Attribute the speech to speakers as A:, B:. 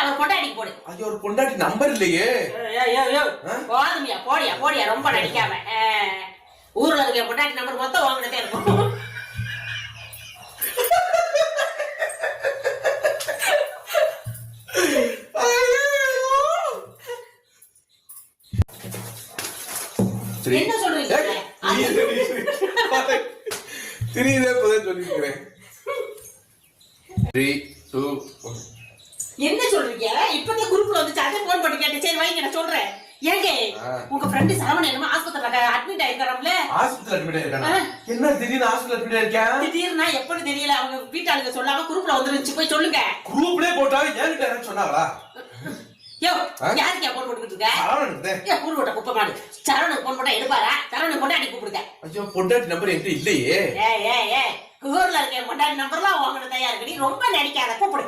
A: அவர் பொண்டாட்டிக்கு போடு.
B: ஐயோ ஒரு பொண்டாட்டி நம்பர் இல்லையே.
A: போதுமியா, போடியா போடியா, ரொம்ப நடிக்காம. ஊர்ல இருக்க பொண்டாட்டி நம்பர் மொத்தம் வாங்கினதே இருக்கும். என்ன சொல்றீங்க?
B: தெரியுதே, இப்பதான் சொல்லிருக்கிறேன். 3, 2, 1.
A: என்ன சொல்றீங்க? இப்பதே குரூப்ல வந்து அதே போன் பண்ணி கேட்டேன். சரி வைங்க, நான் சொல்றேன். ஏங்க உங்க ஃப்ரெண்ட் சரவணன் என்னமா ஆஸ்பத்திரியில அட்மிட் ஆயிருக்காராம்ல?
B: ஆஸ்பத்திரியில அட்மிட் ஆயிருக்கானா? என்ன திடீர்னு ஆஸ்பத்திரியில அட்மிட் ஆயிருக்கா?
A: திடீர்னா எப்படி தெரியல, அவங்க வீட்டாளுங்க சொல்லாம குரூப்ல வந்துருச்சு, போய் சொல்லுங்க.
B: குரூப்லயே போட்டாங்க, என்கிட்ட என்ன சொன்னாங்களா?
A: யோ யாருக்கு போன் போட்டுக்கிட்டு இருக்க?
B: சரவணனுக்கு.
A: ஏ கூறு போட்ட குப்பை மாடு. சரவணனுக்கு போன் போட்டா எடுப்பாரா? சரவணன் பொண்டாட்டி கூப்பிடுங்க.
B: ஐயோ பொண்டாட்டி நம்பர் என்கிட்ட இல்லையே.
A: ஊர்ல இருக்க பொண்டாட்டி நம்பர்லாம் வாங்கினதா இருக்குடி, ரொம்ப நடிக்காத, கூப்பிடு.